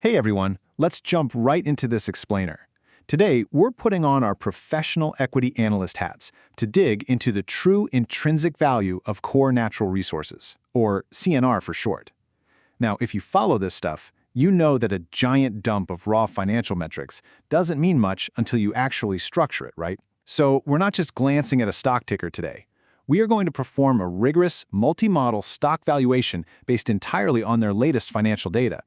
Hey everyone, let's jump right into this explainer. Today, we're putting on our professional equity analyst hats to dig into the true intrinsic value of core natural resources, or CNR for short. Now, if you follow this stuff, you know that a giant dump of raw financial metrics doesn't mean much until you actually structure it, right? So we're not just glancing at a stock ticker today. We are going to perform a rigorous, multi-model stock valuation based entirely on their latest financial data.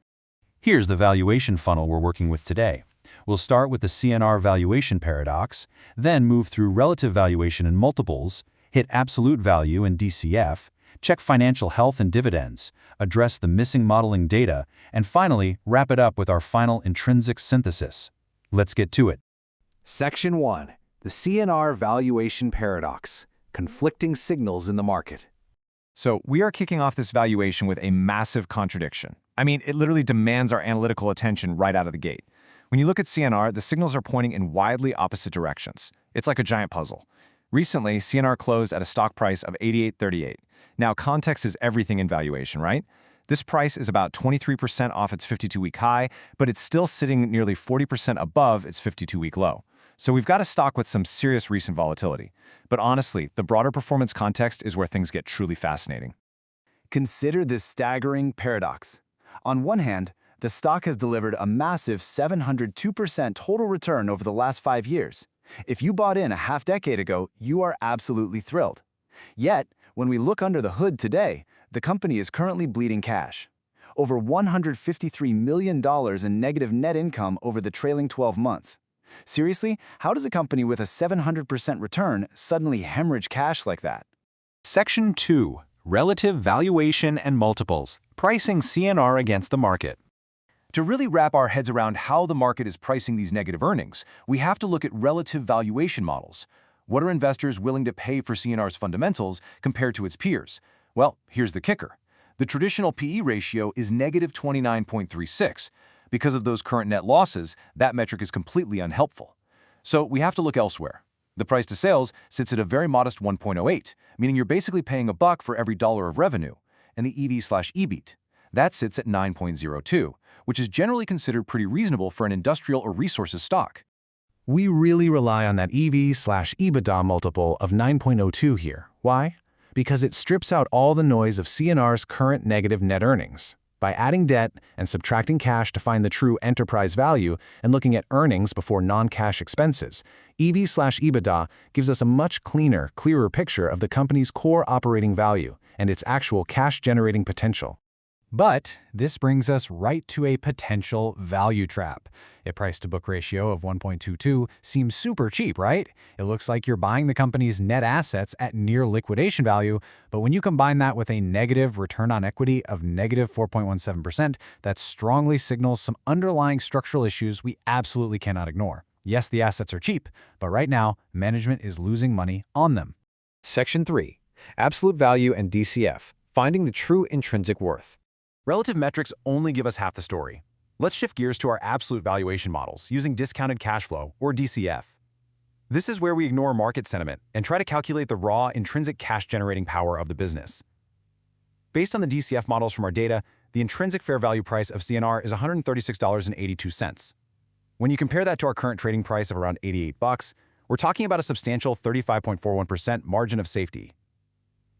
Here's the valuation funnel we're working with today. We'll start with the CNR valuation paradox, then move through relative valuation and multiples, hit absolute value and DCF, check financial health and dividends, address the missing modeling data, and finally wrap it up with our final intrinsic synthesis. Let's get to it. Section 1. The CNR valuation paradox. Conflicting signals in the market. So we are kicking off this valuation with a massive contradiction. I mean, it literally demands our analytical attention right out of the gate. When you look at CNR, the signals are pointing in wildly opposite directions. It's like a giant puzzle. Recently, CNR closed at a stock price of $88.38. Now, context is everything in valuation, right? This price is about 23% off its 52-week high, but it's still sitting nearly 40% above its 52-week low. So we've got a stock with some serious recent volatility. But honestly, the broader performance context is where things get truly fascinating. Consider this staggering paradox. On one hand, the stock has delivered a massive 702% total return over the last 5 years. If you bought in a half-decade ago, you are absolutely thrilled. Yet, when we look under the hood today, the company is currently bleeding cash. Over $153 million in negative net income over the trailing 12 months. Seriously, how does a company with a 700% return suddenly hemorrhage cash like that? Section 2. Relative valuation and multiples. Pricing CNR against the market. To really wrap our heads around how the market is pricing these negative earnings, we have to look at relative valuation models. What are investors willing to pay for CNR's fundamentals compared to its peers? Well, here's the kicker. The traditional PE ratio is negative 29.36. Because of those current net losses, that metric is completely unhelpful. So we have to look elsewhere. The price to sales sits at a very modest 1.08, meaning you're basically paying a buck for every dollar of revenue, and the EV/EBIT, that sits at 9.02, which is generally considered pretty reasonable for an industrial or resources stock. We really rely on that EV/EBITDA multiple of 9.02 here. Why? Because it strips out all the noise of CNR's current negative net earnings. By adding debt and subtracting cash to find the true enterprise value and looking at earnings before non-cash expenses, EV/EBITDA gives us a much cleaner, clearer picture of the company's core operating value and its actual cash-generating potential. But this brings us right to a potential value trap. A price-to-book ratio of 1.22 seems super cheap, right? It looks like you're buying the company's net assets at near liquidation value, but when you combine that with a negative return on equity of negative 4.17%, that strongly signals some underlying structural issues we absolutely cannot ignore. Yes, the assets are cheap, but right now, management is losing money on them. Section 3. Absolute value and DCF. Finding the true intrinsic worth. Relative metrics only give us half the story. Let's shift gears to our absolute valuation models using discounted cash flow, or DCF. This is where we ignore market sentiment and try to calculate the raw, intrinsic cash-generating power of the business. Based on the DCF models from our data, the intrinsic fair value price of CNR is $136.82. When you compare that to our current trading price of around $88, we're talking about a substantial 35.41% margin of safety.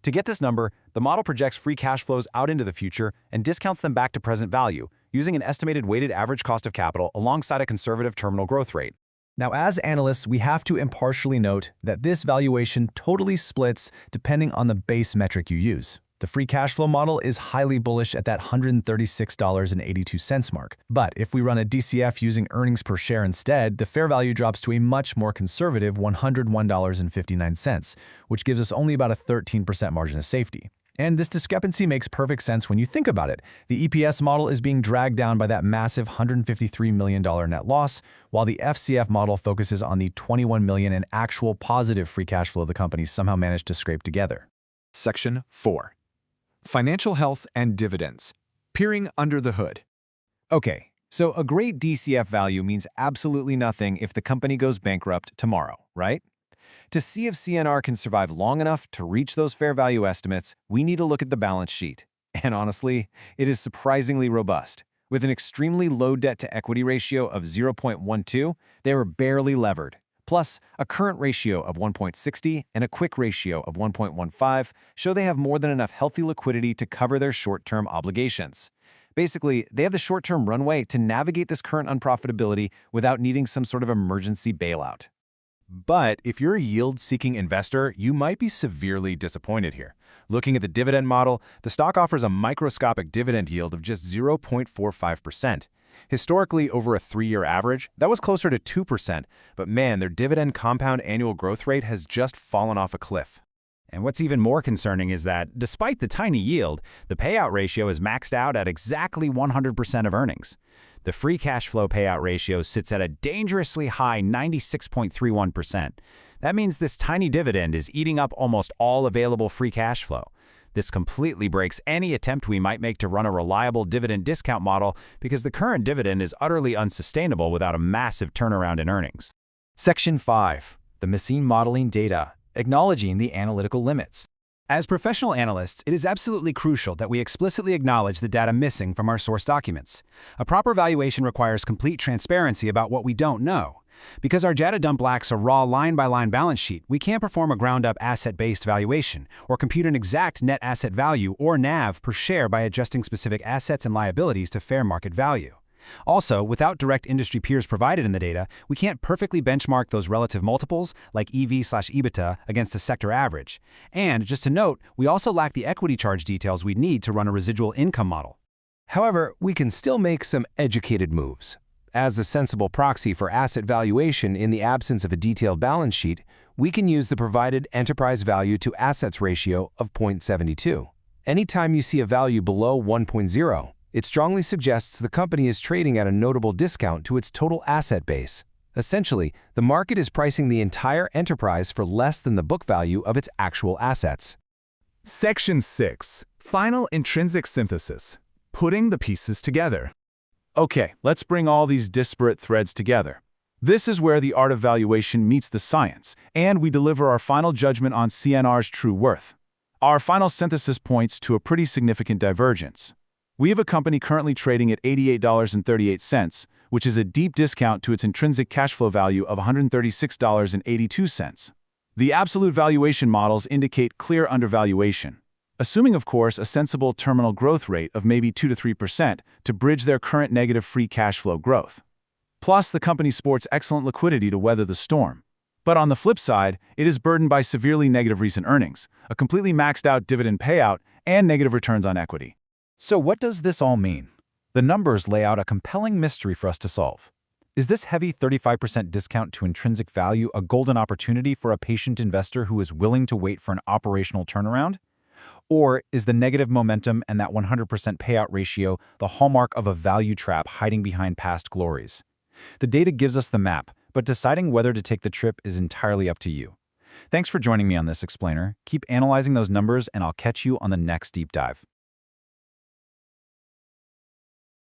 To get this number, the model projects free cash flows out into the future and discounts them back to present value, using an estimated weighted average cost of capital alongside a conservative terminal growth rate. Now, as analysts, we have to impartially note that this valuation totally splits depending on the base metric you use. The free cash flow model is highly bullish at that $136.82 mark. But if we run a DCF using earnings per share instead, the fair value drops to a much more conservative $101.59, which gives us only about a 13% margin of safety. And this discrepancy makes perfect sense when you think about it. The EPS model is being dragged down by that massive $153 million net loss, while the FCF model focuses on the $21 million in actual positive free cash flow the company somehow managed to scrape together. Section 4. Financial health and dividends. Peering under the hood. Okay, so a great DCF value means absolutely nothing if the company goes bankrupt tomorrow, right? To see if CNR can survive long enough to reach those fair value estimates, we need to look at the balance sheet. And honestly, it is surprisingly robust. With an extremely low debt-to-equity ratio of 0.12, they were barely levered. Plus, a current ratio of 1.60 and a quick ratio of 1.15 show they have more than enough healthy liquidity to cover their short-term obligations. Basically, they have the short-term runway to navigate this current unprofitability without needing some sort of emergency bailout. But if you're a yield-seeking investor, you might be severely disappointed here. Looking at the dividend model, the stock offers a microscopic dividend yield of just 0.45%. Historically, over a 3-year average, that was closer to 2%, but man, their dividend compound annual growth rate has just fallen off a cliff. And what's even more concerning is that, despite the tiny yield, the payout ratio is maxed out at exactly 100% of earnings. The free cash flow payout ratio sits at a dangerously high 96.31%. That means this tiny dividend is eating up almost all available free cash flow. This completely breaks any attempt we might make to run a reliable dividend discount model because the current dividend is utterly unsustainable without a massive turnaround in earnings. Section 5. The machine modeling data. Acknowledging the analytical limits. As professional analysts, it is absolutely crucial that we explicitly acknowledge the data missing from our source documents. A proper valuation requires complete transparency about what we don't know. Because our data dump lacks a raw line-by-line balance sheet, we can't perform a ground-up asset-based valuation or compute an exact net asset value or NAV per share by adjusting specific assets and liabilities to fair market value. Also, without direct industry peers provided in the data, we can't perfectly benchmark those relative multiples, like EV/EBITDA, against a sector average. And, just to note, we also lack the equity charge details we'd need to run a residual income model. However, we can still make some educated moves. As a sensible proxy for asset valuation in the absence of a detailed balance sheet, we can use the provided enterprise value to assets ratio of 0.72. Anytime you see a value below 1.0, it strongly suggests the company is trading at a notable discount to its total asset base. Essentially, the market is pricing the entire enterprise for less than the book value of its actual assets. Section 6. Final intrinsic synthesis. Putting the pieces together. Okay, let's bring all these disparate threads together. This is where the art of valuation meets the science, and we deliver our final judgment on CNR's true worth. Our final synthesis points to a pretty significant divergence. We have a company currently trading at $88.38, which is a deep discount to its intrinsic cash flow value of $136.82. The absolute valuation models indicate clear undervaluation, assuming, of course, a sensible terminal growth rate of maybe 2 to 3% to bridge their current negative free cash flow growth. Plus, the company sports excellent liquidity to weather the storm. But on the flip side, it is burdened by severely negative recent earnings, a completely maxed out dividend payout, and negative returns on equity. So what does this all mean? The numbers lay out a compelling mystery for us to solve. Is this heavy 35% discount to intrinsic value a golden opportunity for a patient investor who is willing to wait for an operational turnaround? Or is the negative momentum and that 100% payout ratio the hallmark of a value trap hiding behind past glories? The data gives us the map, but deciding whether to take the trip is entirely up to you. Thanks for joining me on this explainer. Keep analyzing those numbers, and I'll catch you on the next deep dive.